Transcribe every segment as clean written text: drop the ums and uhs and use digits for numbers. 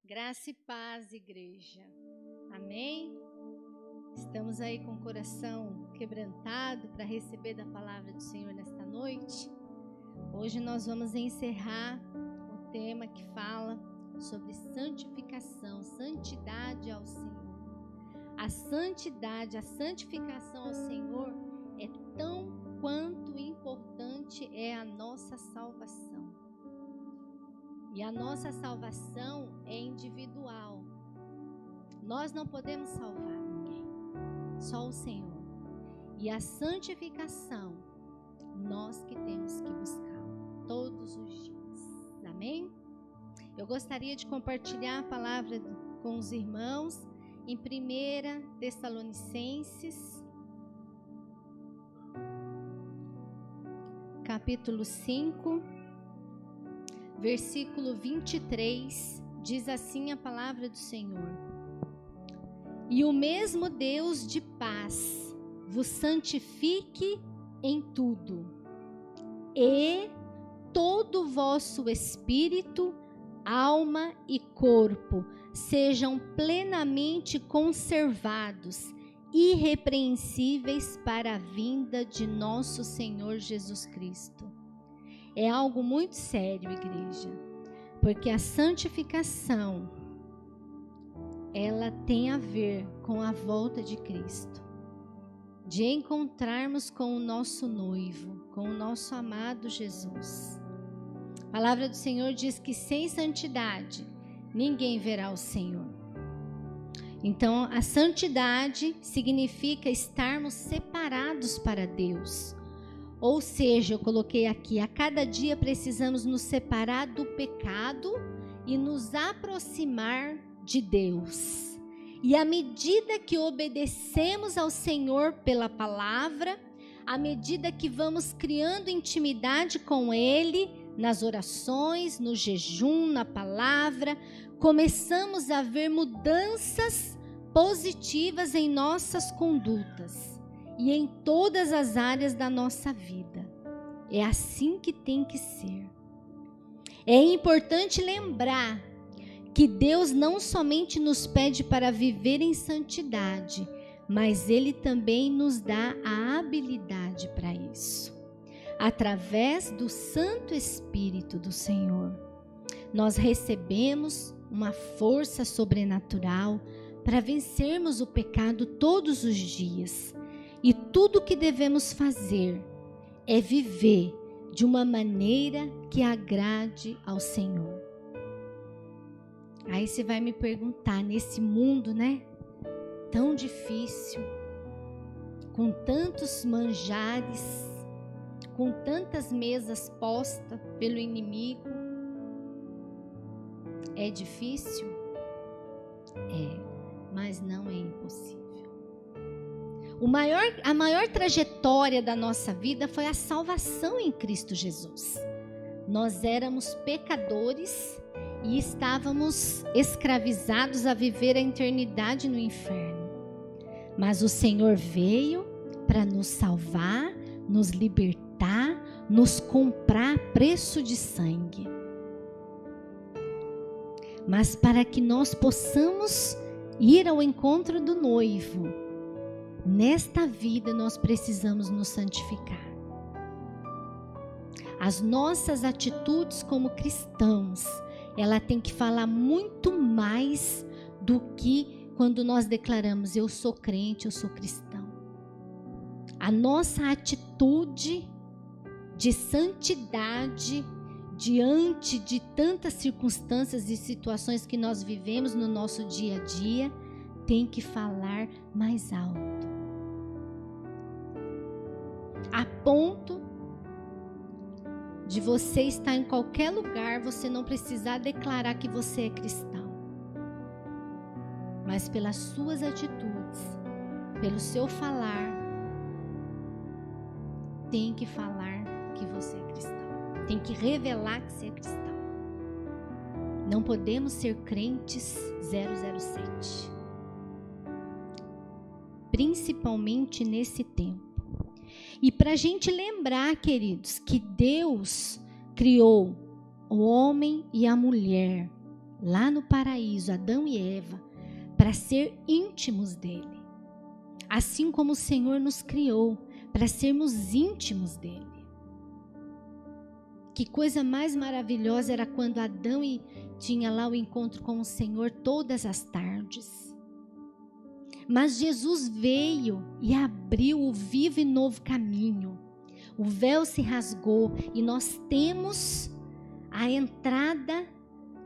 Graça e paz, igreja. Amém? Estamos aí com o coração quebrantado para receber da palavra do Senhor nesta noite. Hoje nós vamos encerrar o tema que fala sobre santificação, santidade ao Senhor. A santidade, a santificação ao Senhor é tão quanto importante é a nossa salvação. E a nossa salvação é individual. Nós não podemos salvar ninguém, só o Senhor. E a santificação, nós que temos que buscar todos os dias. Amém? Eu gostaria de compartilhar a palavra com os irmãos em 1 Tessalonicenses, capítulo 5, versículo 23, diz assim a palavra do Senhor: E o mesmo Deus de paz vos santifique em tudo, e todo o vosso espírito, alma e corpo sejam plenamente conservados, irrepreensíveis para a vinda de nosso Senhor Jesus Cristo. É algo muito sério, igreja, porque a santificação, ela tem a ver com a volta de Cristo, de encontrarmos com o nosso noivo, com o nosso amado Jesus. A palavra do Senhor diz que sem santidade ninguém verá o Senhor. Então, a santidade significa estarmos separados para Deus. Ou seja, eu coloquei aqui, a cada dia precisamos nos separar do pecado e nos aproximar de Deus. E à medida que obedecemos ao Senhor pela palavra, à medida que vamos criando intimidade com Ele, nas orações, no jejum, na palavra, começamos a ver mudanças positivas em nossas condutas e em todas as áreas da nossa vida. É assim que tem que ser. É importante lembrar que Deus não somente nos pede para viver em santidade, mas Ele também nos dá a habilidade para isso. Através do Santo Espírito do Senhor, nós recebemos uma força sobrenatural para vencermos o pecado todos os dias. E tudo o que devemos fazer é viver de uma maneira que agrade ao Senhor. Aí você vai me perguntar, nesse mundo, né, tão difícil, com tantos manjares, com tantas mesas postas pelo inimigo, é difícil? É, mas não é impossível. A maior trajetória da nossa vida foi a salvação em Cristo Jesus. Nós éramos pecadores e estávamos escravizados a viver a eternidade no inferno. Mas o Senhor veio para nos salvar, nos libertar, nos comprar a preço de sangue. Mas para que nós possamos ir ao encontro do noivo, nesta vida nós precisamos nos santificar. As nossas atitudes como cristãos, ela tem que falar muito mais do que quando nós declaramos: eu sou crente, eu sou cristão. A nossa atitude de santidade diante de tantas circunstâncias e situações que nós vivemos no nosso dia a dia tem que falar mais alto. A ponto de você estar em qualquer lugar, você não precisar declarar que você é cristão. Mas pelas suas atitudes, pelo seu falar, tem que falar que você é cristão. Tem que revelar que você é cristão. Não podemos ser crentes 007. Principalmente nesse tempo. E para a gente lembrar, queridos, que Deus criou o homem e a mulher lá no paraíso, Adão e Eva, para ser íntimos dele. Assim como o Senhor nos criou, para sermos íntimos dele. Que coisa mais maravilhosa era quando Adão tinha lá o encontro com o Senhor todas as tardes. Mas Jesus veio e abriu o vivo e novo caminho. O véu se rasgou e nós temos a entrada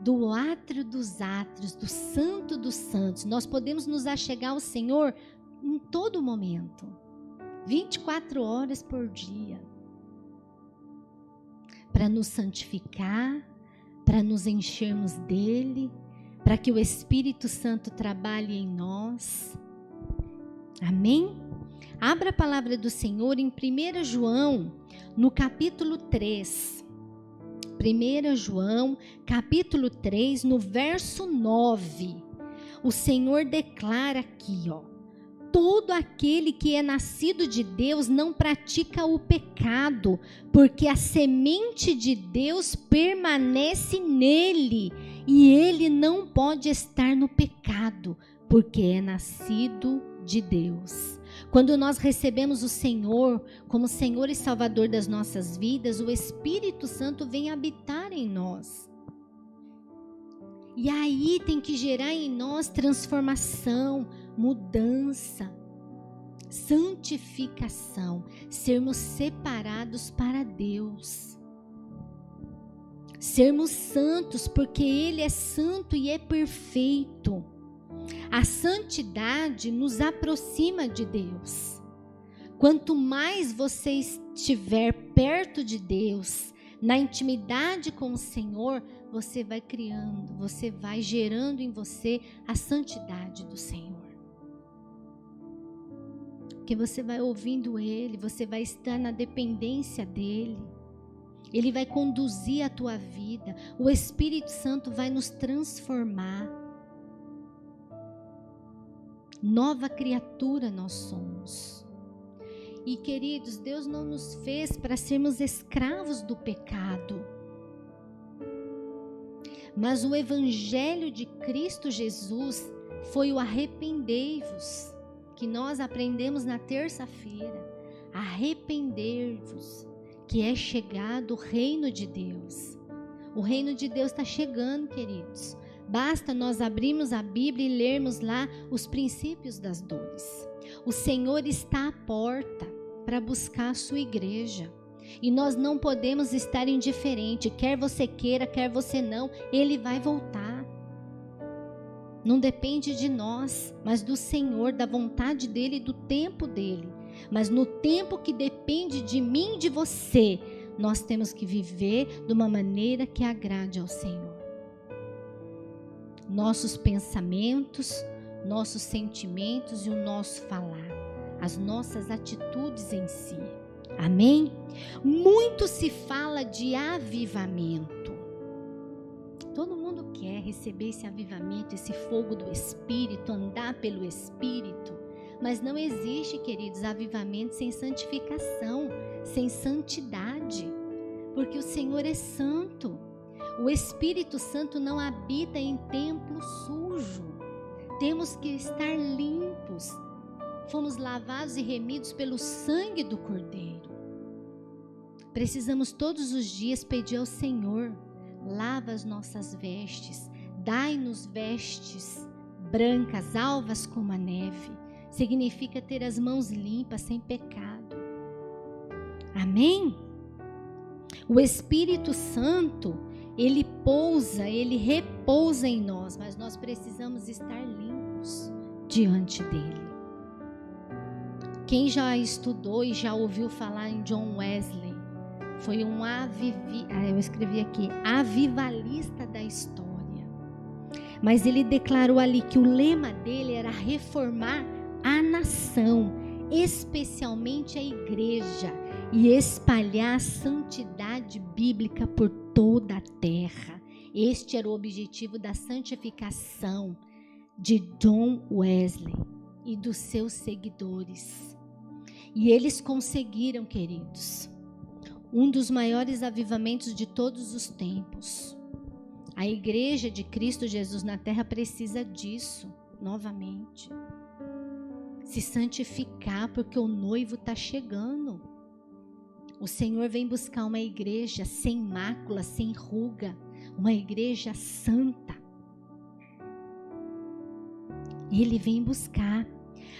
do átrio dos átrios, do santo dos santos. Nós podemos nos achegar ao Senhor em todo momento, 24 horas por dia. Para nos santificar, para nos enchermos dele, para que o Espírito Santo trabalhe em nós. Amém? Abra a palavra do Senhor em 1 João, no capítulo 3. 1 João, capítulo 3, no verso 9. O Senhor declara aqui, todo aquele que é nascido de Deus não pratica o pecado, porque a semente de Deus permanece nele, e ele não pode estar no pecado, porque é nascido de Deus. Quando nós recebemos o Senhor como Senhor e Salvador das nossas vidas, o Espírito Santo vem habitar em nós. E aí tem que gerar em nós transformação, mudança, santificação, sermos separados para Deus. Sermos santos, porque Ele é santo e é perfeito. A santidade nos aproxima de Deus. Quanto mais você estiver perto de Deus, na intimidade com o Senhor, você vai criando, você vai gerando em você a santidade do Senhor. Porque você vai ouvindo Ele, você vai estar na dependência dEle. Ele vai conduzir a tua vida. O Espírito Santo vai nos transformar. Nova criatura nós somos. E queridos, Deus não nos fez para sermos escravos do pecado. Mas o Evangelho de Cristo Jesus foi o arrependei-vos, que nós aprendemos na terça-feira. Arrepender-vos, que é chegado o reino de Deus. O reino de Deus está chegando, queridos. Basta nós abrirmos a Bíblia e lermos lá os princípios das dores. O Senhor está à porta para buscar a sua igreja. E nós não podemos estar indiferente. Quer você queira, quer você não, Ele vai voltar. Não depende de nós, mas do Senhor, da vontade dEle e do tempo dEle. Mas no tempo que depende de mim e de você, nós temos que viver de uma maneira que agrade ao Senhor. Nossos pensamentos, nossos sentimentos e o nosso falar, as nossas atitudes em si. Amém? Muito se fala de avivamento. Todo mundo quer receber esse avivamento, esse fogo do Espírito, andar pelo Espírito. Mas não existe, queridos, avivamento sem santificação, sem santidade. Porque o Senhor é santo. O Espírito Santo não habita em templo sujo. Temos que estar limpos. Fomos lavados e remidos pelo sangue do Cordeiro. Precisamos todos os dias pedir ao Senhor: lava as nossas vestes, dai-nos vestes brancas, alvas como a neve. Significa ter as mãos limpas, sem pecado. Amém? O Espírito Santo, Ele repousa em nós, mas nós precisamos estar limpos diante dEle. Quem já estudou e já ouviu falar em John Wesley, foi eu escrevi aqui, avivalista da história. Mas ele declarou ali que o lema dele era reformar a nação, especialmente a igreja, e espalhar a santidade bíblica por toda a terra. Este era o objetivo da santificação de John Wesley e dos seus seguidores. E eles conseguiram, queridos, um dos maiores avivamentos de todos os tempos. A igreja de Cristo Jesus na terra precisa disso, novamente. Se santificar, porque o noivo está chegando. O Senhor vem buscar uma igreja sem mácula, sem ruga, uma igreja santa. Ele vem buscar.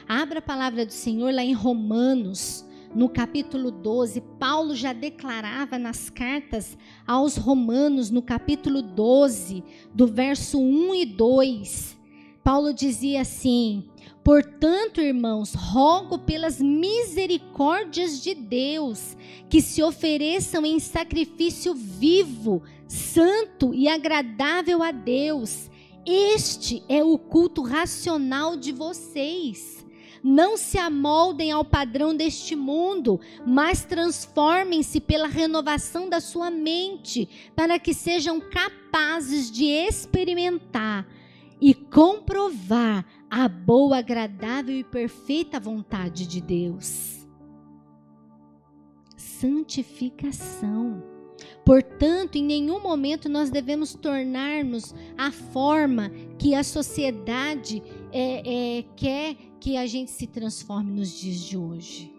Abra a palavra do Senhor lá em Romanos, no capítulo 12. Paulo já declarava nas cartas aos Romanos, no capítulo 12, do verso 1 e 2. Paulo dizia assim: portanto, irmãos, rogo pelas misericórdias de Deus, que se ofereçam em sacrifício vivo, santo e agradável a Deus. Este é o culto racional de vocês. Não se amoldem ao padrão deste mundo, mas transformem-se pela renovação da sua mente, para que sejam capazes de experimentar e comprovar a boa, agradável e perfeita vontade de Deus. Santificação. Portanto, em nenhum momento nós devemos tornar-nos a forma que a sociedade quer que a gente se transforme nos dias de hoje.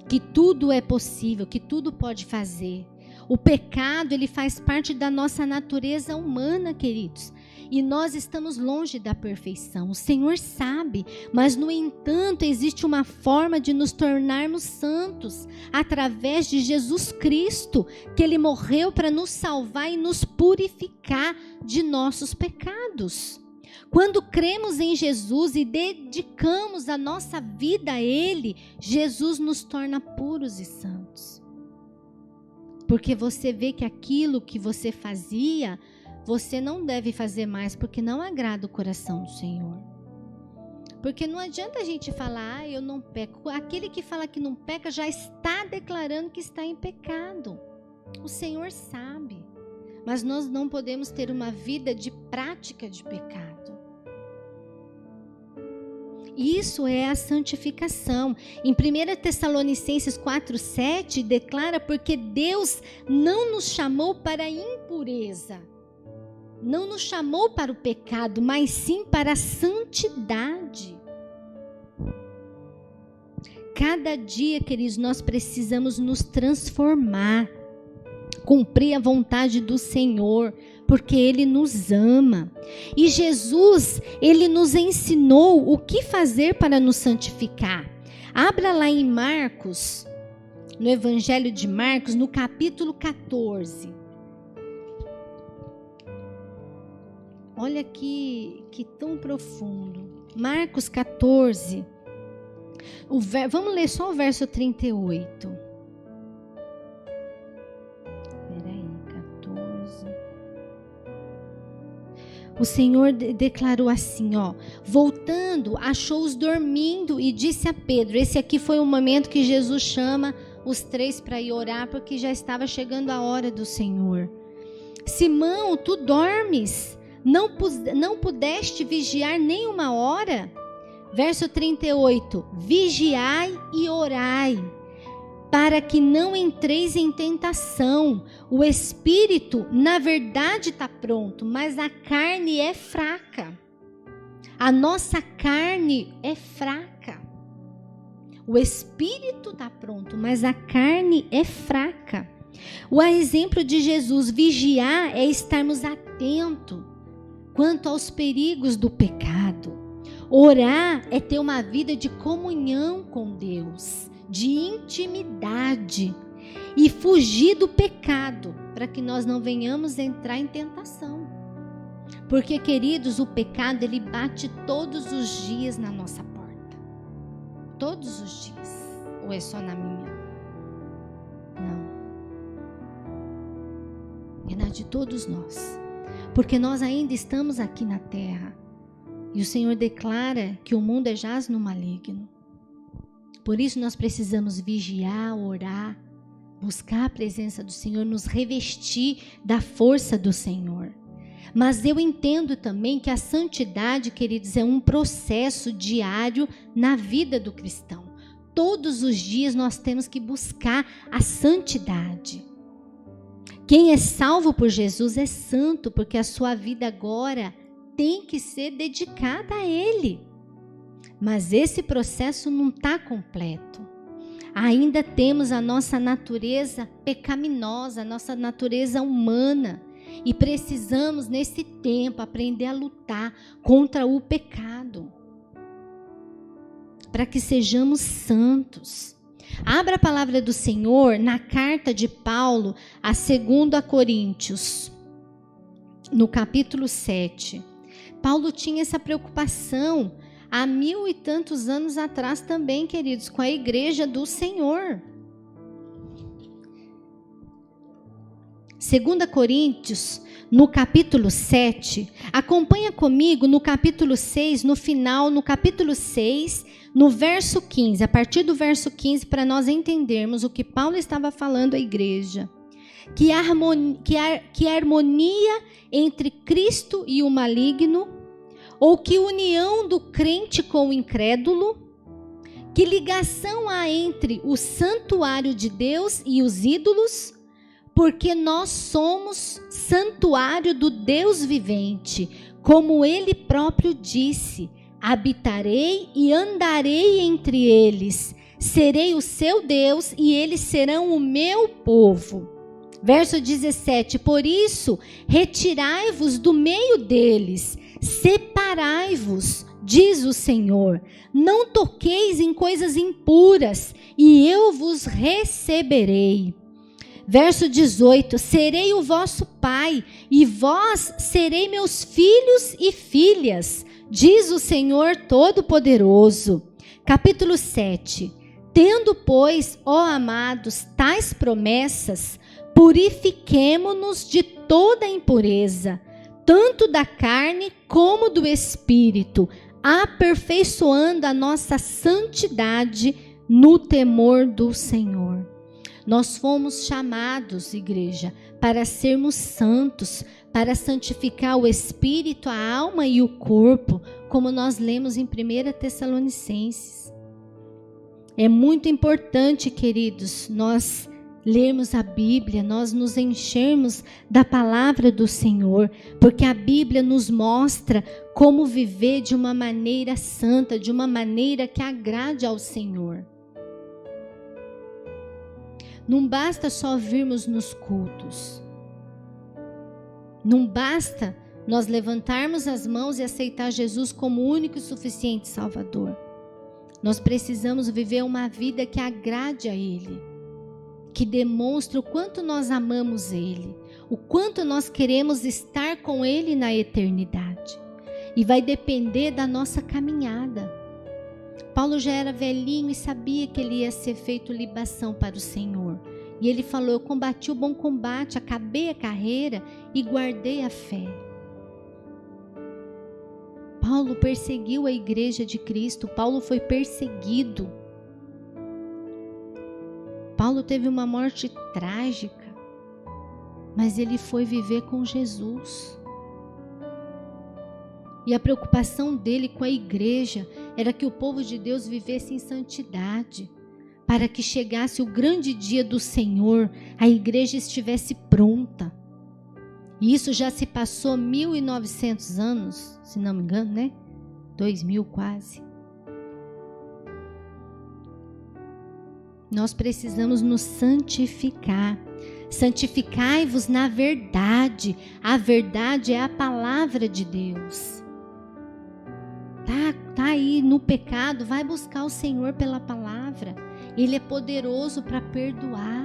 Que tudo é possível, que tudo pode fazer. O pecado, ele faz parte da nossa natureza humana, queridos. E nós estamos longe da perfeição. O Senhor sabe, mas no entanto existe uma forma de nos tornarmos santos através de Jesus Cristo, que Ele morreu para nos salvar e nos purificar de nossos pecados. Quando cremos em Jesus e dedicamos a nossa vida a Ele, Jesus nos torna puros e santos. Porque você vê que aquilo que você fazia, você não deve fazer mais, porque não agrada o coração do Senhor. Porque não adianta a gente falar, eu não peco. Aquele que fala que não peca já está declarando que está em pecado. O Senhor sabe. Mas nós não podemos ter uma vida de prática de pecado. Isso é a santificação. Em 1 Tessalonicenses 4:7 declara: porque Deus não nos chamou para a impureza, não nos chamou para o pecado, mas sim para a santidade. Cada dia, queridos, nós precisamos nos transformar, cumprir a vontade do Senhor, porque Ele nos ama. E Jesus, Ele nos ensinou o que fazer para nos santificar. Abra lá em Marcos, no Evangelho de Marcos, no capítulo 14. Olha que tão profundo. Marcos 14. Vamos ler só o verso 38. Peraí, 14. O Senhor declarou assim, ó. Voltando, achou-os dormindo e disse a Pedro. Esse aqui foi o momento que Jesus chama os três para ir orar, porque já estava chegando a hora do Senhor. Simão, tu dormes? Não pudeste vigiar nem uma hora? Verso 38. Vigiai e orai, para que não entreis em tentação. O espírito, na verdade, está pronto, mas a carne é fraca. A nossa carne é fraca. O espírito está pronto, mas a carne é fraca. O exemplo de Jesus, vigiar é estarmos atentos quanto aos perigos do pecado. Orar é ter uma vida de comunhão com Deus, de intimidade, e fugir do pecado, para que nós não venhamos entrar em tentação. Porque, queridos, o pecado, ele bate todos os dias na nossa porta. Todos os dias. Ou é só na minha? Não. É na de todos nós. Porque nós ainda estamos aqui na terra. E o Senhor declara que o mundo é jaz no maligno. Por isso nós precisamos vigiar, orar, buscar a presença do Senhor, nos revestir da força do Senhor. Mas eu entendo também que a santidade, queridos, é um processo diário na vida do cristão. Todos os dias nós temos que buscar a santidade. Quem é salvo por Jesus é santo, porque a sua vida agora tem que ser dedicada a Ele. Mas esse processo não está completo. Ainda temos a nossa natureza pecaminosa, a nossa natureza humana. E precisamos, nesse tempo, aprender a lutar contra o pecado. Para que sejamos santos. Abra a palavra do Senhor na carta de Paulo a 2 Coríntios, no capítulo 7. Paulo tinha essa preocupação há 1000 e tantos anos atrás também, queridos, com a igreja do Senhor. 2 Coríntios, no capítulo 7, acompanha comigo no capítulo 6, no final, no capítulo 6, no verso 15, a partir do verso 15, para nós entendermos o que Paulo estava falando à igreja. Que a harmonia entre Cristo e o maligno, ou que união do crente com o incrédulo, que ligação há entre o santuário de Deus e os ídolos, porque nós somos santuário do Deus vivente, como ele próprio disse: habitarei e andarei entre eles, serei o seu Deus e eles serão o meu povo. Verso 17: por isso, retirai-vos do meio deles, separai-vos, diz o Senhor, não toqueis em coisas impuras, e eu vos receberei. Verso 18: serei o vosso pai, e vós serei meus filhos e filhas, diz o Senhor Todo-Poderoso. Capítulo 7: tendo, pois, ó amados, tais promessas, purifiquemo-nos de toda impureza, tanto da carne como do espírito, aperfeiçoando a nossa santidade no temor do Senhor. Nós fomos chamados, igreja, para sermos santos, para santificar o espírito, a alma e o corpo, como nós lemos em 1 Tessalonicenses. É muito importante, queridos, nós lermos a Bíblia, nós nos enchermos da palavra do Senhor, porque a Bíblia nos mostra como viver de uma maneira santa, de uma maneira que agrade ao Senhor. Não basta só virmos nos cultos. Não basta nós levantarmos as mãos e aceitar Jesus como único e suficiente Salvador. Nós precisamos viver uma vida que agrade a Ele, que demonstre o quanto nós amamos Ele, o quanto nós queremos estar com Ele na eternidade. E vai depender da nossa caminhada. Paulo já era velhinho e sabia que ele ia ser feito libação para o Senhor. E ele falou: eu combati o bom combate, acabei a carreira e guardei a fé. Paulo perseguiu a igreja de Cristo. Paulo foi perseguido. Paulo teve uma morte trágica, mas ele foi viver com Jesus. E a preocupação dele com a igreja era que o povo de Deus vivesse em santidade, para que chegasse o grande dia do Senhor, a igreja estivesse pronta. E isso já se passou 1900 anos, se não me engano, né? 2000 quase. Nós precisamos nos santificar. Santificai-vos na verdade. A verdade é a palavra de Deus. Tá aí no pecado, vai buscar o Senhor pela palavra. Ele é poderoso para perdoar,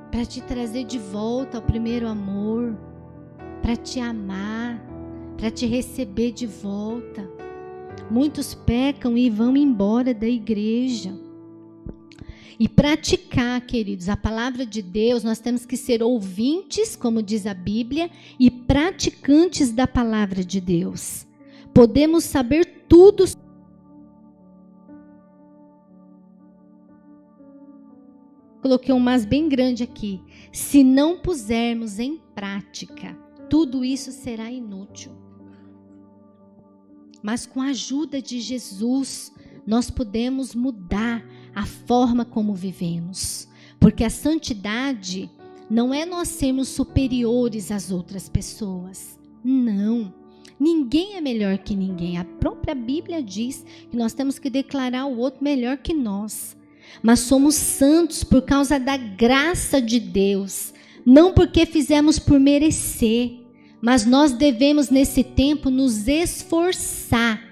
para te trazer de volta ao primeiro amor, para te amar, para te receber de volta. Muitos pecam e vão embora da igreja. E praticar, queridos, a palavra de Deus, nós temos que ser ouvintes, como diz a Bíblia, e praticantes da palavra de Deus. Podemos saber tudo. Coloquei um mas bem grande aqui. Se não pusermos em prática, tudo isso será inútil. Mas com a ajuda de Jesus, nós podemos mudar a forma como vivemos. Porque a santidade não é nós sermos superiores às outras pessoas. Não. Ninguém é melhor que ninguém. A própria Bíblia diz que nós temos que declarar o outro melhor que nós. Mas somos santos por causa da graça de Deus. Não porque fizemos por merecer. Mas nós devemos, nesse tempo, nos esforçar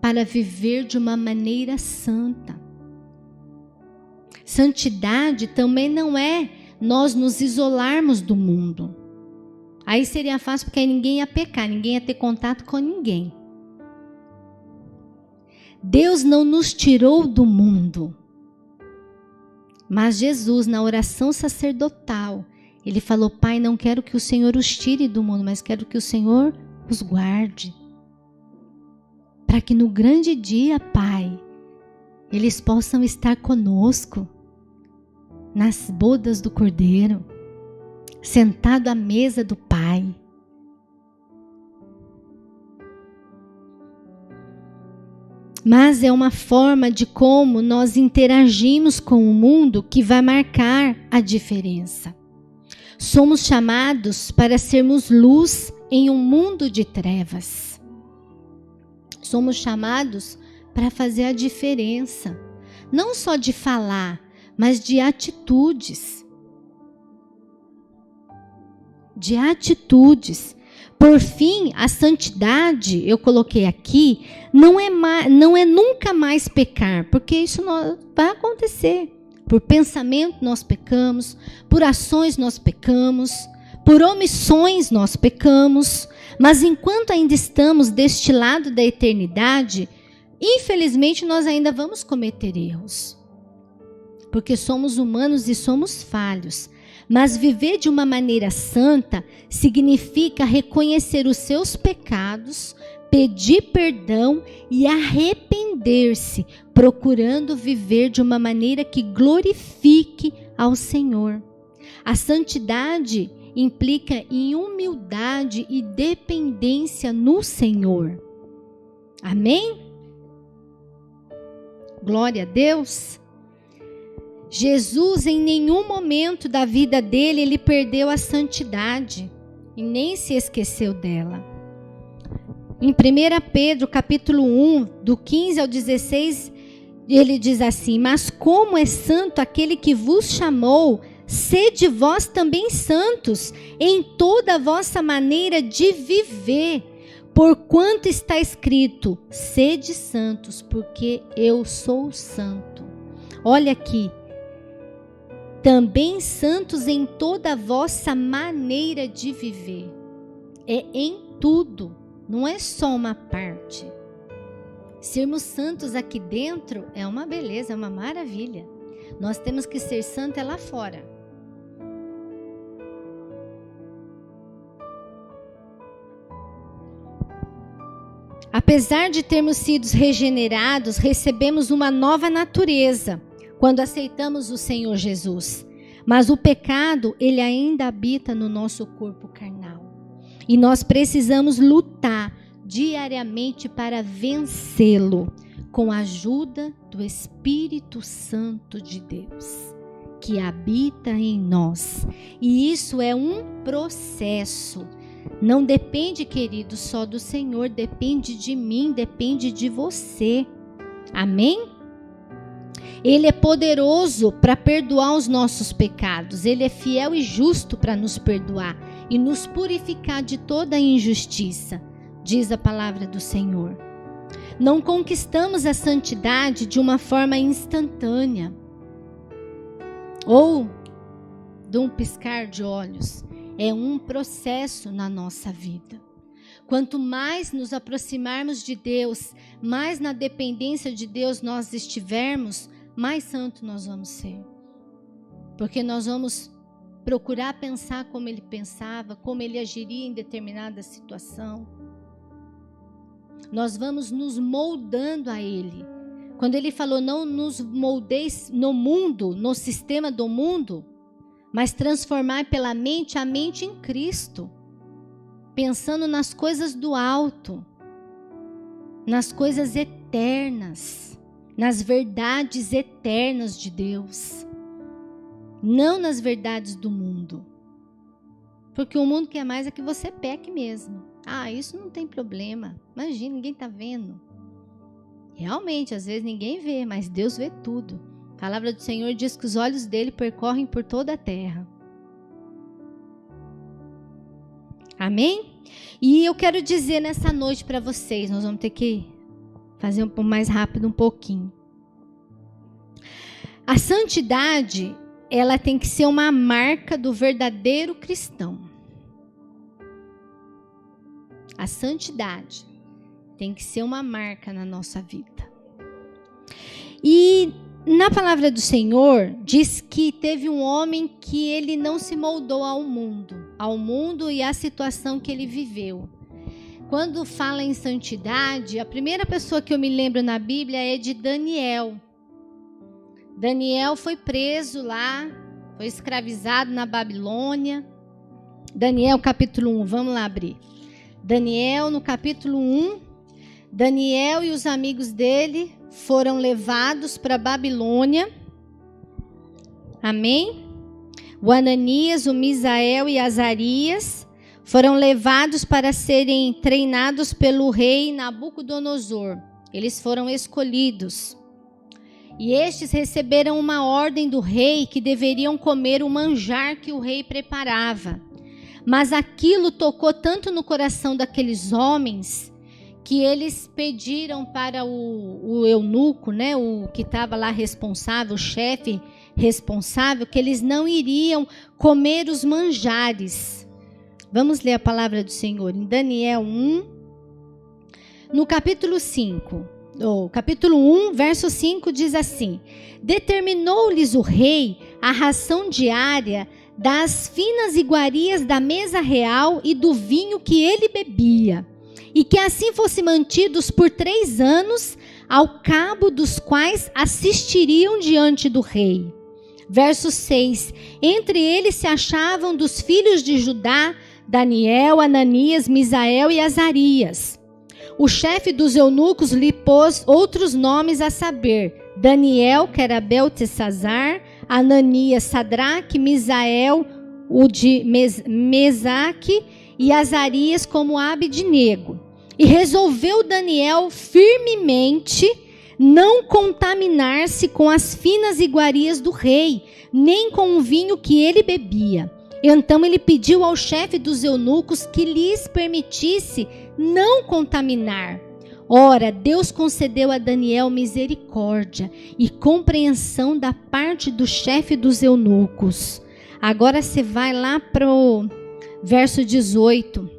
para viver de uma maneira santa. Santidade também não é nós nos isolarmos do mundo. Aí seria fácil porque aí ninguém ia pecar, ninguém ia ter contato com ninguém. Deus não nos tirou do mundo. Mas Jesus, na oração sacerdotal, ele falou: Pai, não quero que o Senhor os tire do mundo, mas quero que o Senhor os guarde. Para que no grande dia, Pai, eles possam estar conosco nas bodas do Cordeiro, sentado à mesa do Pai. Mas é uma forma de como nós interagimos com o mundo que vai marcar a diferença. Somos chamados para sermos luz em um mundo de trevas. Somos chamados para fazer a diferença. Não só de falar, mas de atitudes. De atitudes. Por fim, a santidade, eu coloquei aqui, não é nunca mais pecar, porque isso não vai acontecer. Por pensamento nós pecamos, por ações nós pecamos, por omissões nós pecamos, mas enquanto ainda estamos deste lado da eternidade, infelizmente nós ainda vamos cometer erros. Porque somos humanos e somos falhos. Mas viver de uma maneira santa significa reconhecer os seus pecados, pedir perdão e arrepender-se, procurando viver de uma maneira que glorifique ao Senhor. A santidade implica em humildade e dependência no Senhor. Amém? Glória a Deus. Jesus, em nenhum momento da vida dele, ele perdeu a santidade e nem se esqueceu dela. Em 1 Pedro, capítulo 1, do 15 ao 16, ele diz assim: Mas como é santo aquele que vos chamou, sede vós também santos em toda a vossa maneira de viver, porquanto está escrito: sede santos, porque eu sou santo. Olha aqui. Também santos em toda a vossa maneira de viver. É em tudo, não é só uma parte. Sermos santos aqui dentro é uma beleza, é uma maravilha. Nós temos que ser santos lá fora. Apesar de termos sido regenerados, recebemos uma nova natureza quando aceitamos o Senhor Jesus. Mas o pecado, ele ainda habita no nosso corpo carnal. E nós precisamos lutar diariamente para vencê-lo, com a ajuda do Espírito Santo de Deus, que habita em nós. E isso é um processo. Não depende, querido, só do Senhor, depende de mim, depende de você. Amém? Ele é poderoso para perdoar os nossos pecados. Ele é fiel e justo para nos perdoar e nos purificar de toda a injustiça, diz a palavra do Senhor. Não conquistamos a santidade de uma forma instantânea ou de um piscar de olhos. É um processo na nossa vida. Quanto mais nos aproximarmos de Deus, mais na dependência de Deus nós estivermos, mais santo nós vamos ser. Porque nós vamos procurar pensar como ele pensava, como ele agiria em determinada situação. Nós vamos nos moldando a ele. Quando ele falou, não nos moldeis no mundo, no sistema do mundo, mas transformar pela mente a mente em Cristo. Pensando nas coisas do alto, nas coisas eternas, nas verdades eternas de Deus. não nas verdades do mundo. Porque o mundo quer mais é que você peque mesmo. Ah, isso não tem problema. Imagina, ninguém está vendo. Realmente, às vezes ninguém vê, mas Deus vê tudo. A palavra do Senhor diz que os olhos dele percorrem por toda a terra. Amém? E eu quero dizer nessa noite para vocês, nós vamos ter que fazer mais rápido um pouquinho. A santidade, ela tem que ser uma marca do verdadeiro cristão. A santidade tem que ser uma marca na nossa vida. E na palavra do Senhor, diz que teve um homem que ele não se moldou ao mundo e à situação que ele viveu. Quando fala em santidade, a primeira pessoa que eu me lembro na Bíblia é de Daniel. Daniel foi preso lá, foi escravizado na Babilônia. Daniel capítulo 1, vamos lá abrir. Daniel no capítulo 1, Daniel e os amigos dele foram levados para a Babilônia. Amém? O Ananias, o Misael e Azarias foram levados para serem treinados pelo rei Nabucodonosor. Eles foram escolhidos. E estes receberam uma ordem do rei que deveriam comer o manjar que o rei preparava. Mas aquilo tocou tanto no coração daqueles homens que eles pediram para o eunuco, né, o que estava lá responsável, o chefe responsável, que eles não iriam comer os manjares. Vamos ler a palavra do Senhor em Daniel 1, no capítulo 5. Capítulo 1, verso 5 diz assim: determinou-lhes o rei a ração diária das finas iguarias da mesa real e do vinho que ele bebia, e que assim fossem mantidos por 3 anos, ao cabo dos quais assistiriam diante do rei. Verso 6: entre eles se achavam dos filhos de Judá, Daniel, Ananias, Misael e Azarias. O chefe dos eunucos lhe pôs outros nomes, a saber, Daniel, que era Beltesazar, Ananias, Sadraque, Misael, o de Mesaque, e Azarias como Abednego. E resolveu Daniel firmemente não contaminar-se com as finas iguarias do rei, nem com o vinho que ele bebia. Então ele pediu ao chefe dos eunucos que lhes permitisse não contaminar. Ora, Deus concedeu a Daniel misericórdia e compreensão da parte do chefe dos eunucos. Agora você vai lá para o verso 18.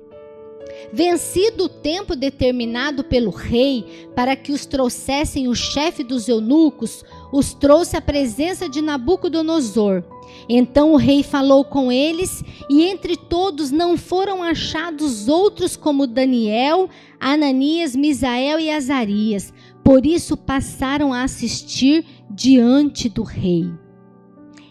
Vencido o tempo determinado pelo rei para que os trouxessem, o chefe dos eunucos os trouxe à presença de Nabucodonosor. Então o rei falou com eles, e entre todos não foram achados outros como Daniel, Ananias, Misael e Azarias. Por isso passaram a assistir diante do rei.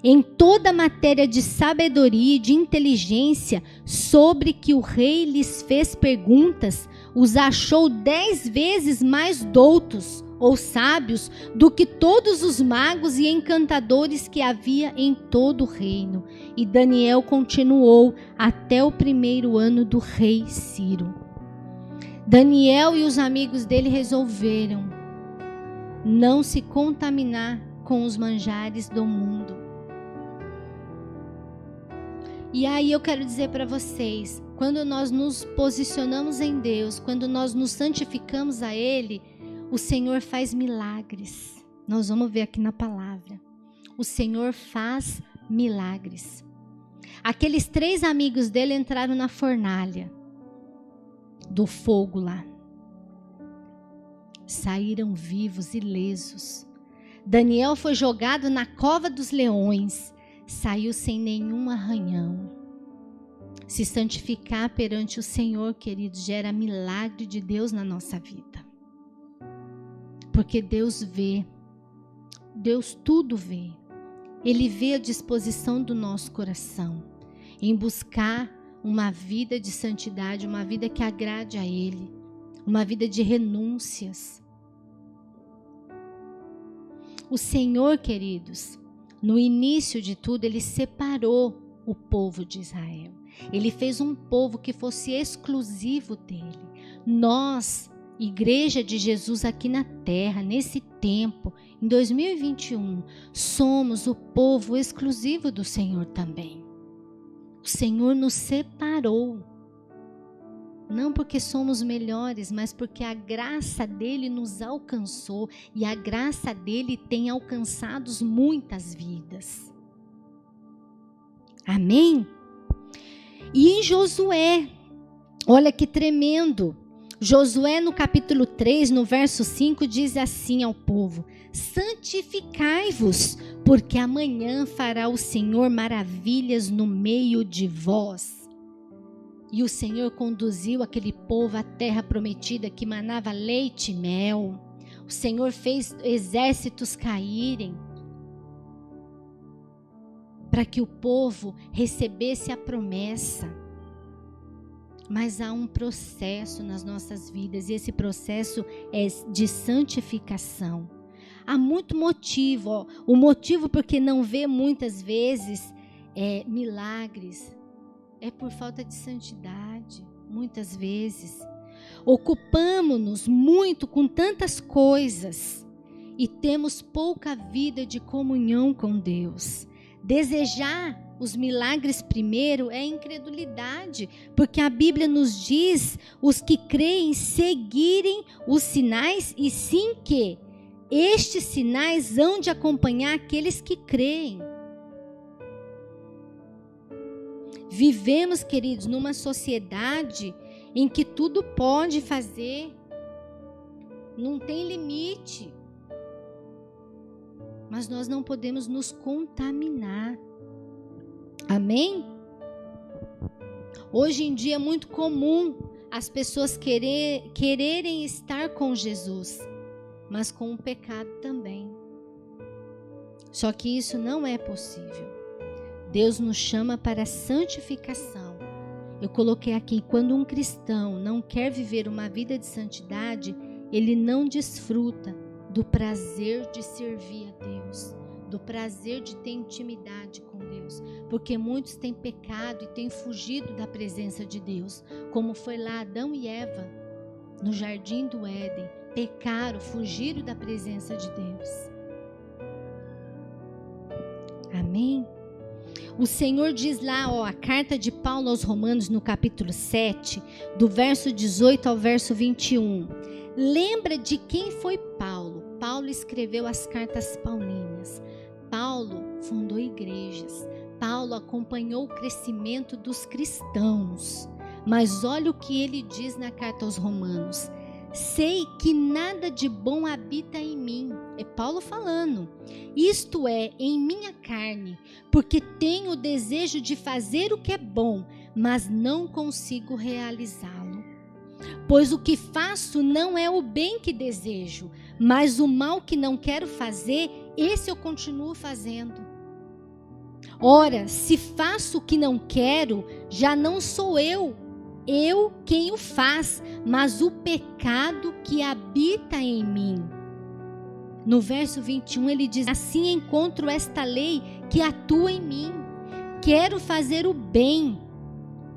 Em toda matéria de sabedoria e de inteligência, sobre que o rei lhes fez perguntas, os achou 10 vezes mais doutos ou sábios do que todos os magos e encantadores que havia em todo o reino. E Daniel continuou até o 1º ano do rei Ciro. Daniel e os amigos dele resolveram não se contaminar com os manjares do mundo. E aí eu quero dizer para vocês, quando nós nos posicionamos em Deus, quando nós nos santificamos a Ele, o Senhor faz milagres. Nós vamos ver aqui na palavra. O Senhor faz milagres. Aqueles 3 amigos dele entraram na fornalha do fogo lá. Saíram vivos, ilesos. Daniel foi jogado na cova dos leões. Saiu sem nenhum arranhão. Se santificar perante o Senhor, queridos, gera milagre de Deus na nossa vida. Porque Deus vê. Deus tudo vê. Ele vê a disposição do nosso coração em buscar uma vida de santidade, uma vida que agrade a Ele, uma vida de renúncias. O Senhor, queridos, no início de tudo, ele separou o povo de Israel. Ele fez um povo que fosse exclusivo dele. Nós, Igreja de Jesus aqui na terra, nesse tempo, em 2021, somos o povo exclusivo do Senhor também. O Senhor nos separou. Não porque somos melhores, mas porque a graça dele nos alcançou e a graça dele tem alcançado muitas vidas. Amém? E em Josué, olha que tremendo. Josué no capítulo 3, no verso 5, diz assim ao povo: santificai-vos, porque amanhã fará o Senhor maravilhas no meio de vós. E o Senhor conduziu aquele povo à terra prometida que manava leite e mel. O Senhor fez exércitos caírem para que o povo recebesse a promessa. Mas há um processo nas nossas vidas, e esse processo é de santificação. Há muito motivo, ó. O motivo porque não vê muitas vezes milagres é por falta de santidade, muitas vezes. Ocupamos-nos muito com tantas coisas e temos pouca vida de comunhão com Deus. Desejar os milagres primeiro é incredulidade, porque a Bíblia nos diz os que creem seguirem os sinais, e sim que estes sinais hão de acompanhar aqueles que creem. Vivemos, queridos, numa sociedade em que tudo pode fazer, não tem limite. Mas nós não podemos nos contaminar. Amém? Hoje em dia é muito comum as pessoas quererem estar com Jesus, mas com o pecado também. Só que isso não é possível. Deus nos chama para a santificação. Eu coloquei aqui, quando um cristão não quer viver uma vida de santidade, ele não desfruta do prazer de servir a Deus, do prazer de ter intimidade com Deus, porque muitos têm pecado e têm fugido da presença de Deus, como foi lá Adão e Eva, no jardim do Éden, pecaram, fugiram da presença de Deus. Amém? O Senhor diz lá, a carta de Paulo aos Romanos, no capítulo 7, do verso 18 ao verso 21. Lembra de quem foi Paulo? Paulo escreveu as cartas paulinas. Paulo fundou igrejas. Paulo acompanhou o crescimento dos cristãos. Mas olha o que ele diz na carta aos Romanos. Sei que nada de bom habita em mim. É Paulo falando. Isto é, em minha carne, porque tenho o desejo de fazer o que é bom, mas não consigo realizá-lo. Pois o que faço não é o bem que desejo, mas o mal que não quero fazer, esse eu continuo fazendo. Ora, se faço o que não quero, já não sou eu quem o faz, mas o pecado que habita em mim. No verso 21 ele diz: assim encontro esta lei que atua em mim. Quero fazer o bem,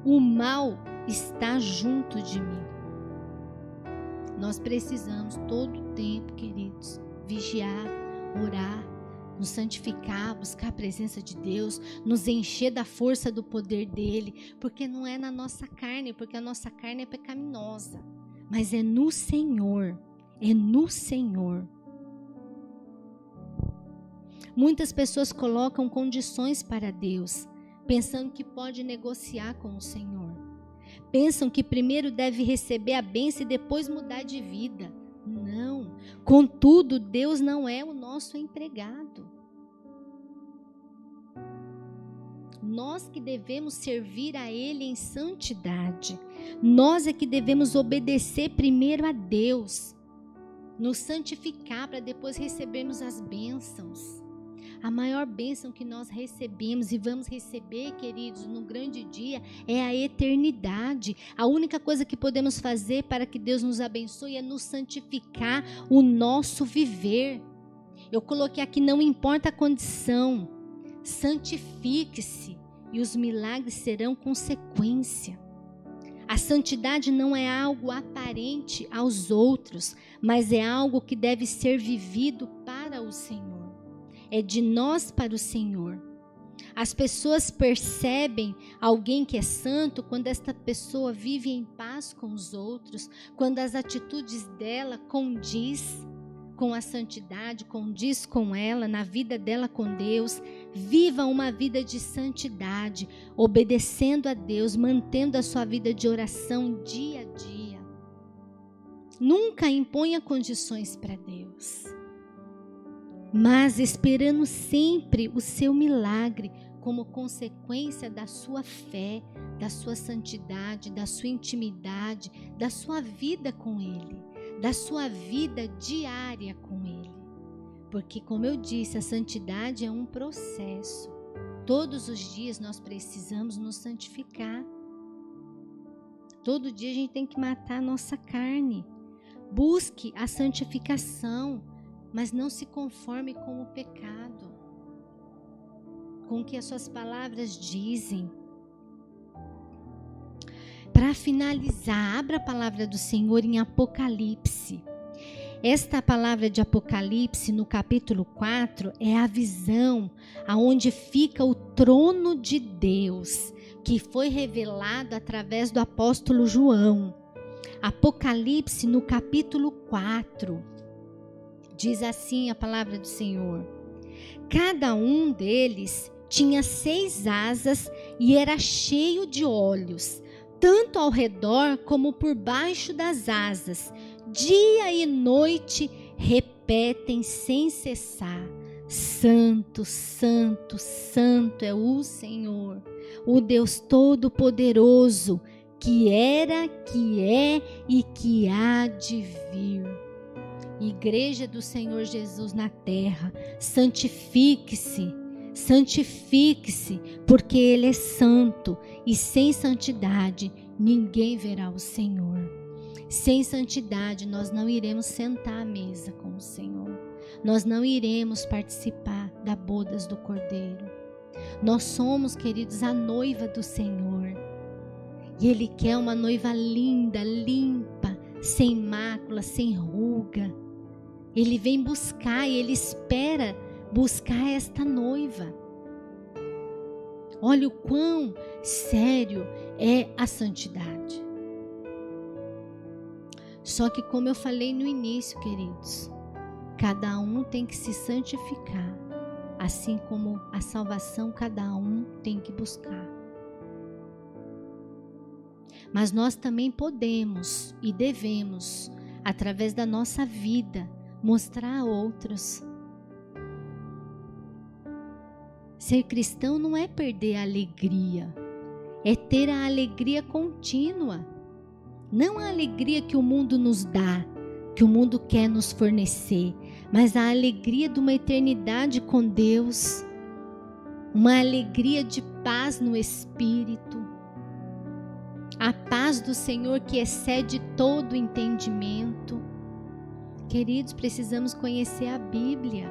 o mal está junto de mim. Nós precisamos todo o tempo, queridos, vigiar, orar, nos santificar, buscar a presença de Deus, nos encher da força do poder dele, porque não é na nossa carne, porque a nossa carne é pecaminosa, mas é no Senhor, é no Senhor. Muitas pessoas colocam condições para Deus, pensando que pode negociar com o Senhor. Pensam que primeiro deve receber a bênção e depois mudar de vida. Não. Contudo, Deus não é o nosso empregado. Nós que devemos servir a Ele em santidade. Nós é que devemos obedecer primeiro a Deus. Nos santificar para depois recebermos as bênçãos. A maior bênção que nós recebemos e vamos receber, queridos, no grande dia, é a eternidade. A única coisa que podemos fazer para que Deus nos abençoe é nos santificar o nosso viver. Eu coloquei aqui, não importa a condição, Santifique-se e os milagres serão consequência. A santidade não é algo aparente aos outros, mas é algo que deve ser vivido para o Senhor. É de nós para o Senhor. As pessoas percebem alguém que é santo quando esta pessoa vive em paz com os outros, quando as atitudes dela condiz com a santidade, condiz com ela, na vida dela com Deus. Viva uma vida de santidade, obedecendo a Deus, mantendo a sua vida de oração dia a dia. Nunca imponha condições para Deus, mas esperando sempre o seu milagre como consequência da sua fé, da sua santidade, da sua intimidade, da sua vida com Ele, da sua vida diária com Ele. Porque, como eu disse, a santidade é um processo. Todos os dias nós precisamos nos santificar. Todo dia a gente tem que matar a nossa carne. Busque a santificação, mas não se conforme com o pecado, com o que as suas palavras dizem. Para finalizar, abra a palavra do Senhor em Apocalipse. Esta palavra de Apocalipse, no capítulo 4, é a visão aonde fica o trono de Deus, que foi revelado através do apóstolo João. Apocalipse, no capítulo 4, diz assim a palavra do Senhor: cada um deles tinha 6 asas e era cheio de olhos, tanto ao redor como por baixo das asas. Dia e noite repetem sem cessar: Santo, Santo, Santo é o Senhor, o Deus Todo-Poderoso, que era, que é e que há de vir. Igreja do Senhor Jesus na terra, santifique-se, santifique-se, porque Ele é santo e sem santidade ninguém verá o Senhor. Sem santidade nós não iremos sentar à mesa com o Senhor. Nós não iremos participar das bodas do Cordeiro. Nós somos, queridos, a noiva do Senhor. E Ele quer uma noiva linda, limpa, sem mácula, sem ruga. Ele vem buscar e Ele espera buscar esta noiva. Olha o quão sério é a santidade. Só que, como eu falei no início, queridos, cada um tem que se santificar, assim como a salvação cada um tem que buscar. Mas nós também podemos e devemos, através da nossa vida, mostrar a outros. Ser cristão não é perder a alegria, é ter a alegria contínua. Não a alegria que o mundo nos dá, que o mundo quer nos fornecer, mas a alegria de uma eternidade com Deus, uma alegria de paz no Espírito, a paz do Senhor que excede todo entendimento. Queridos, precisamos conhecer a Bíblia.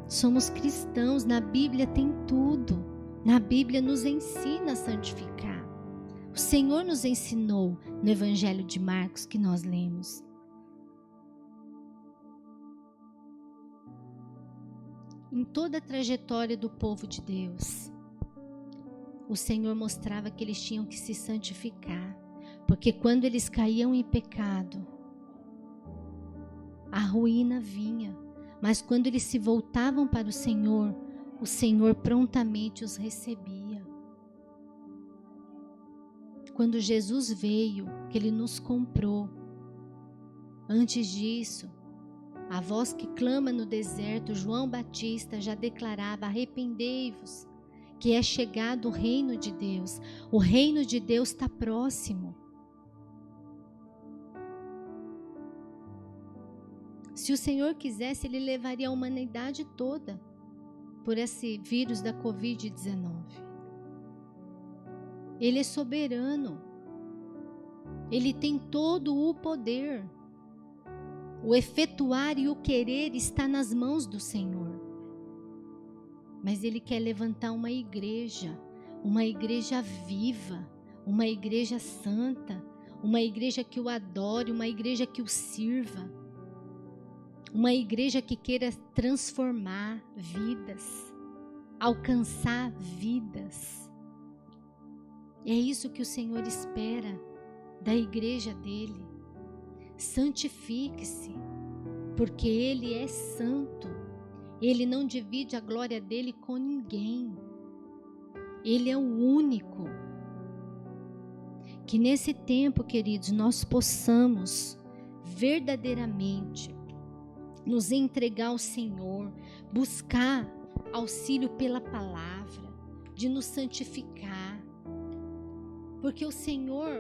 Somos cristãos, na Bíblia tem tudo. Na Bíblia nos ensina a santificar. O Senhor nos ensinou no Evangelho de Marcos que nós lemos. Em toda a trajetória do povo de Deus, o Senhor mostrava que eles tinham que se santificar, porque quando eles caíam em pecado, a ruína vinha. Mas quando eles se voltavam para o Senhor prontamente os recebia. Quando Jesus veio, que Ele nos comprou, antes disso, a voz que clama no deserto, João Batista já declarava: arrependei-vos, que é chegado o reino de Deus. O reino de Deus está próximo. Se o Senhor quisesse, Ele levaria a humanidade toda por esse vírus da Covid-19. Ele é soberano. Ele tem todo o poder. O efetuar e o querer está nas mãos do Senhor. mas Ele quer levantar uma igreja viva, uma igreja santa, uma igreja que o adore, uma igreja que o sirva, uma igreja que queira transformar vidas, alcançar vidas. É isso que o Senhor espera da igreja dele. Santifique-se, porque Ele é santo. Ele não divide a glória dele com ninguém. Ele é o único. Que nesse tempo, queridos, nós possamos verdadeiramente nos entregar ao Senhor, buscar auxílio pela palavra, de nos santificar. Porque o Senhor,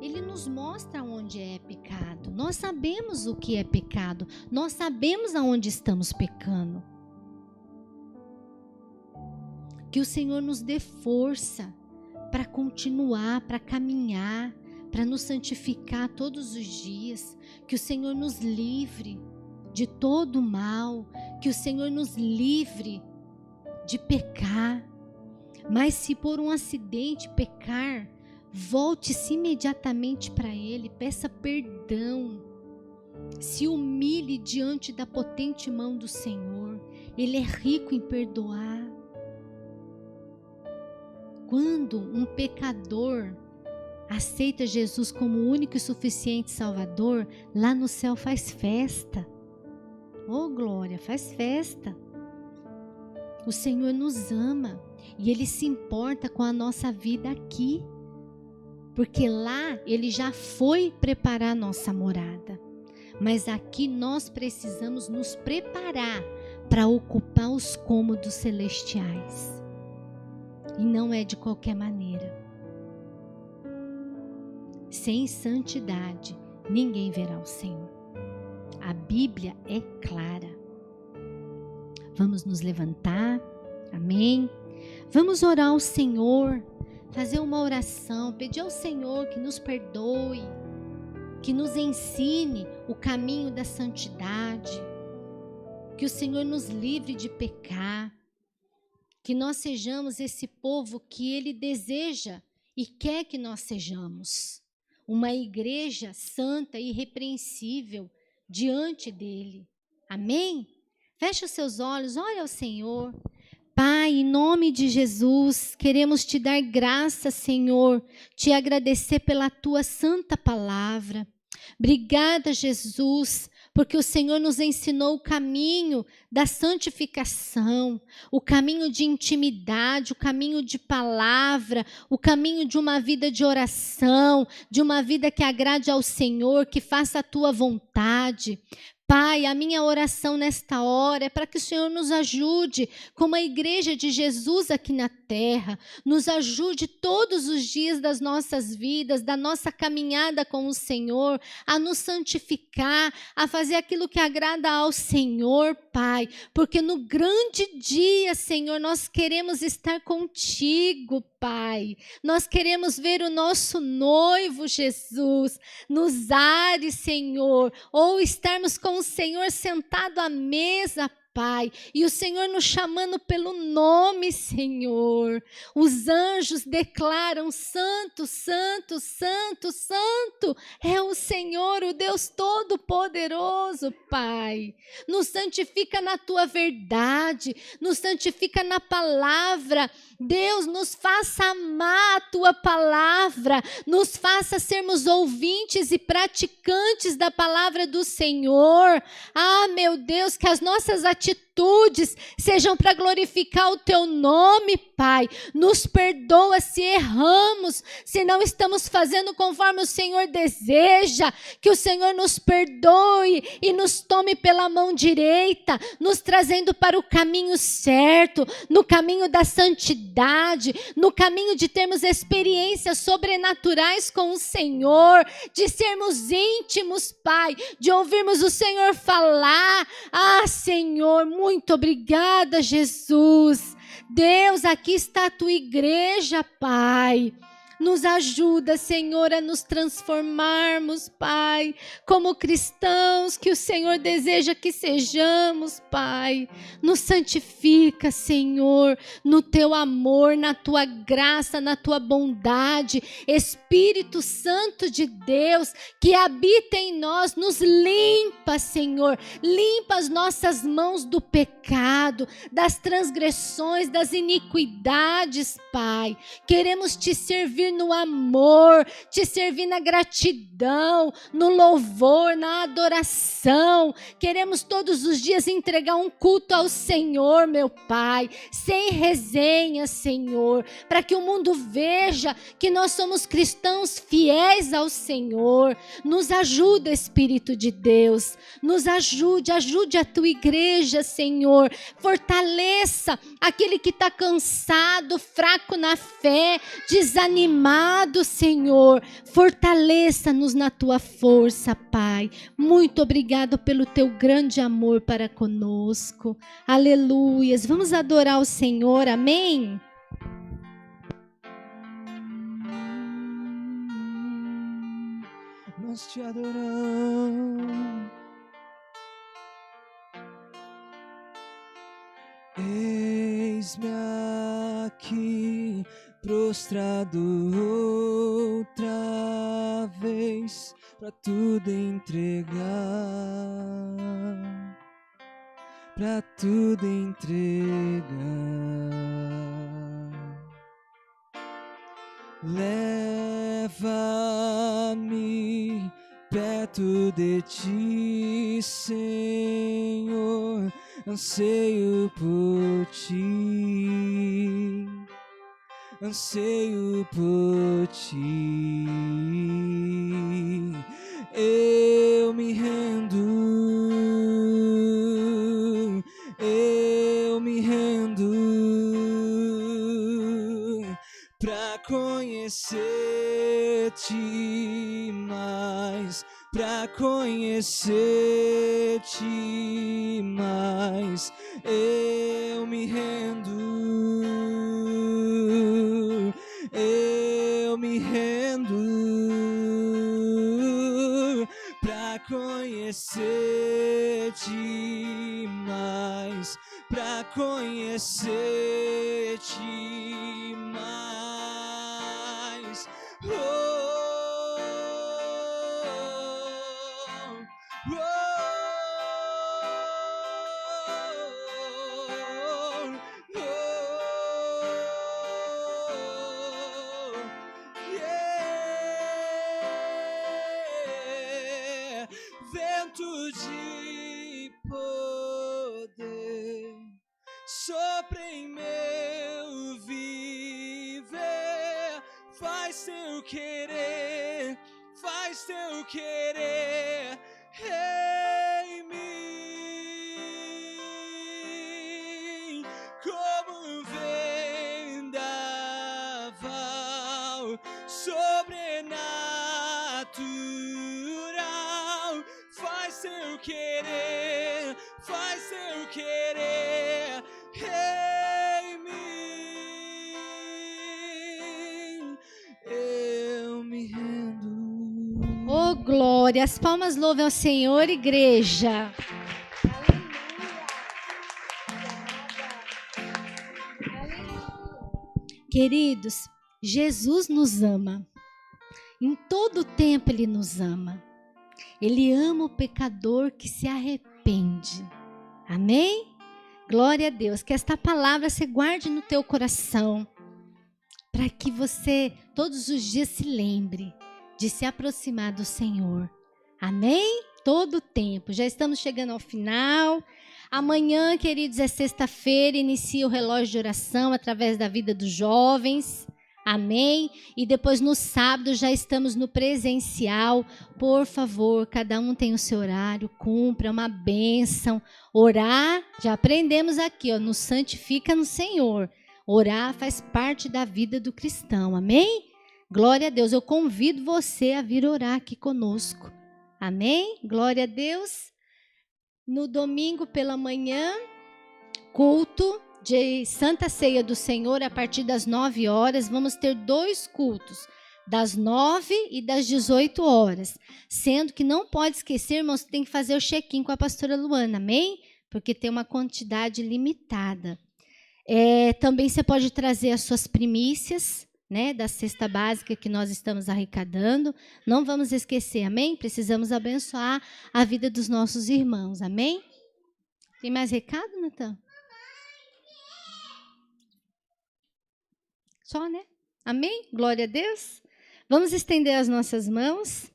Ele nos mostra onde é pecado. Nós sabemos o que é pecado. Nós sabemos aonde estamos pecando. Que o Senhor nos dê força para continuar, para caminhar, para nos santificar todos os dias. Que o Senhor nos livre de todo mal. Que o Senhor nos livre de pecar. Mas se por um acidente pecar, volte-se imediatamente para Ele, peça perdão, se humilhe diante da potente mão do Senhor. Ele é rico em perdoar. Quando um pecador aceita Jesus como o único e suficiente Salvador, lá no céu faz festa. Oh glória, faz festa. O Senhor nos ama e Ele se importa com a nossa vida aqui. Porque lá Ele já foi preparar a nossa morada. Mas aqui nós precisamos nos preparar para ocupar os cômodos celestiais. E não é de qualquer maneira. Sem santidade, ninguém verá o Senhor. A Bíblia é clara. Vamos nos levantar. Amém? Vamos orar ao Senhor. Fazer uma oração, pedir ao Senhor que nos perdoe, que nos ensine o caminho da santidade, que o Senhor nos livre de pecar, que nós sejamos esse povo que Ele deseja e quer que nós sejamos, uma igreja santa e irrepreensível diante dEle. Amém? Feche os seus olhos, ore ao Senhor. Pai, em nome de Jesus, queremos te dar graça, Senhor, te agradecer pela tua santa palavra. Obrigada, Jesus, porque o Senhor nos ensinou o caminho da santificação, o caminho de intimidade, o caminho de palavra, o caminho de uma vida de oração, de uma vida que agrade ao Senhor, que faça a tua vontade. Pai, a minha oração nesta hora é para que o Senhor nos ajude como a igreja de Jesus aqui na terra, nos ajude todos os dias das nossas vidas, da nossa caminhada com o Senhor, a nos santificar, a fazer aquilo que agrada ao Senhor, Pai, porque no grande dia, Senhor, nós queremos estar contigo, Pai. Nós queremos ver o nosso noivo Jesus nos ares, Senhor, ou estarmos com o Senhor sentado à mesa, Pai, e o Senhor nos chamando pelo nome, Senhor. Os anjos declaram: Santo, Santo, Santo, Santo é o Senhor, o Deus Todo-Poderoso, Pai. Nos santifica na Tua verdade, nos santifica na palavra. Deus, nos faça amar a Tua palavra, nos faça sermos ouvintes e praticantes da palavra do Senhor. Ah, meu Deus, que as nossas atitudes sejam para glorificar o Teu nome, Pai. Nos perdoa se erramos, se não estamos fazendo conforme o Senhor deseja. Que o Senhor nos perdoe e nos tome pela mão direita, nos trazendo para o caminho certo, no caminho da santidade, no caminho de termos experiências sobrenaturais com o Senhor, de sermos íntimos, Pai, de ouvirmos o Senhor falar. Ah, Senhor, muito obrigada, Jesus. Deus, aqui está a Tua igreja, Pai. Nos ajuda, Senhor, a nos transformarmos, Pai, como cristãos que o Senhor deseja que sejamos, Pai. Nos santifica, Senhor, no teu amor, na tua graça, na tua bondade. Espírito Santo de Deus, que habita em nós, nos limpa, Senhor. Limpa as nossas mãos do pecado, das transgressões, das iniquidades, Pai. Queremos te servir no amor, te servir na gratidão, no louvor, na adoração. Queremos todos os dias entregar um culto ao Senhor, meu Pai, sem resenha, Senhor, para que o mundo veja que nós somos cristãos fiéis ao Senhor. Nos ajuda, Espírito de Deus, nos ajude a tua igreja, Senhor. Fortaleça aquele que está cansado, fraco na fé, desanimado, Senhor. Fortaleça-nos na tua força, Pai. Muito obrigado pelo teu grande amor para conosco. Aleluias. Vamos adorar o Senhor, amém? Nós te adoramos. Eis-me aqui, prostrado outra vez, pra tudo entregar, pra tudo entregar. Leva-me perto de ti, Senhor, anseio por ti, anseio por ti. Eu me rendo, eu me rendo pra conhecer-te mais, pra conhecer-te mais. Eu me rendo, eu me rendo pra conhecer-te mais, pra conhecer-te mais. Oh, oh, oh, oh, yeah. Vento de poder sopra em meu viver, faz teu querer, faz teu querer em mim, como um vendaval sobrenatural, faz teu querer, faz teu querer em mim. Eu me rendo. Oh, glória! As palmas louvem ao Senhor, igreja. Queridos, Jesus nos ama. Em todo tempo Ele nos ama. Ele ama o pecador que se arrepende. Amém? Glória a Deus. Que esta palavra você guarde no teu coração, para que você todos os dias se lembre de se aproximar do Senhor. Amém? Todo o tempo. Já estamos chegando ao final. Amanhã, queridos, é sexta-feira, inicia o relógio de oração através da vida dos jovens. Amém? E depois no sábado já estamos no presencial. Por favor, cada um tem o seu horário, cumpra, é uma bênção. Orar, já aprendemos aqui, ó, nos santifica no Senhor. Orar faz parte da vida do cristão, amém? Glória a Deus, eu convido você a vir orar aqui conosco. Amém? Glória a Deus. No domingo pela manhã, culto de Santa Ceia do Senhor a partir das 9 horas. Vamos ter 2 cultos, das 9 e das 18 horas. Sendo que não pode esquecer, irmãos, que tem que fazer o check-in com a pastora Luana, amém? Porque tem uma quantidade limitada. Também você pode trazer as suas primícias, né, da cesta básica que nós estamos arrecadando. Não vamos esquecer, amém? Precisamos abençoar a vida dos nossos irmãos, amém? Tem mais recado, Natan? Só, né? Amém? Glória a Deus. Vamos estender as nossas mãos.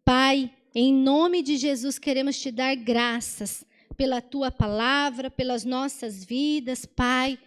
Pai, em nome de Jesus, queremos te dar graças pela tua palavra, pelas nossas vidas, Pai.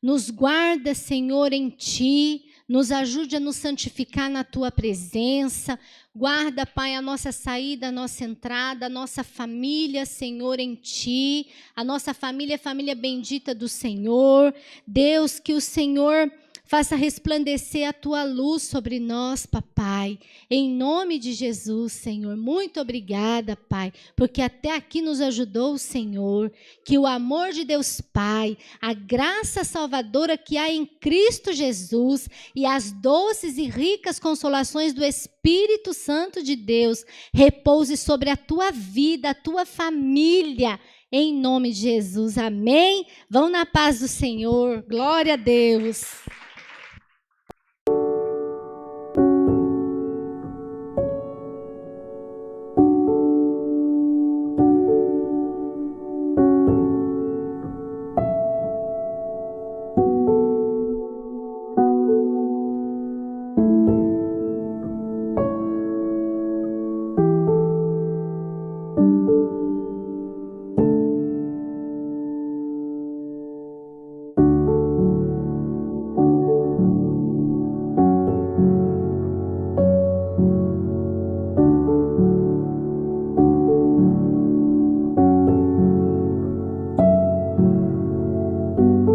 Nos guarda, Senhor, em ti. Nos ajude a nos santificar na tua presença. Guarda, Pai, a nossa saída, a nossa entrada, a nossa família, Senhor, em ti. A nossa família, família bendita do Senhor. Deus, que o Senhor faça resplandecer a tua luz sobre nós, papai. Em nome de Jesus, Senhor. Muito obrigada, Pai, porque até aqui nos ajudou o Senhor. Que o amor de Deus Pai, a graça salvadora que há em Cristo Jesus e as doces e ricas consolações do Espírito Santo de Deus repouse sobre a tua vida, a tua família, em nome de Jesus. Amém? Vão na paz do Senhor. Glória a Deus.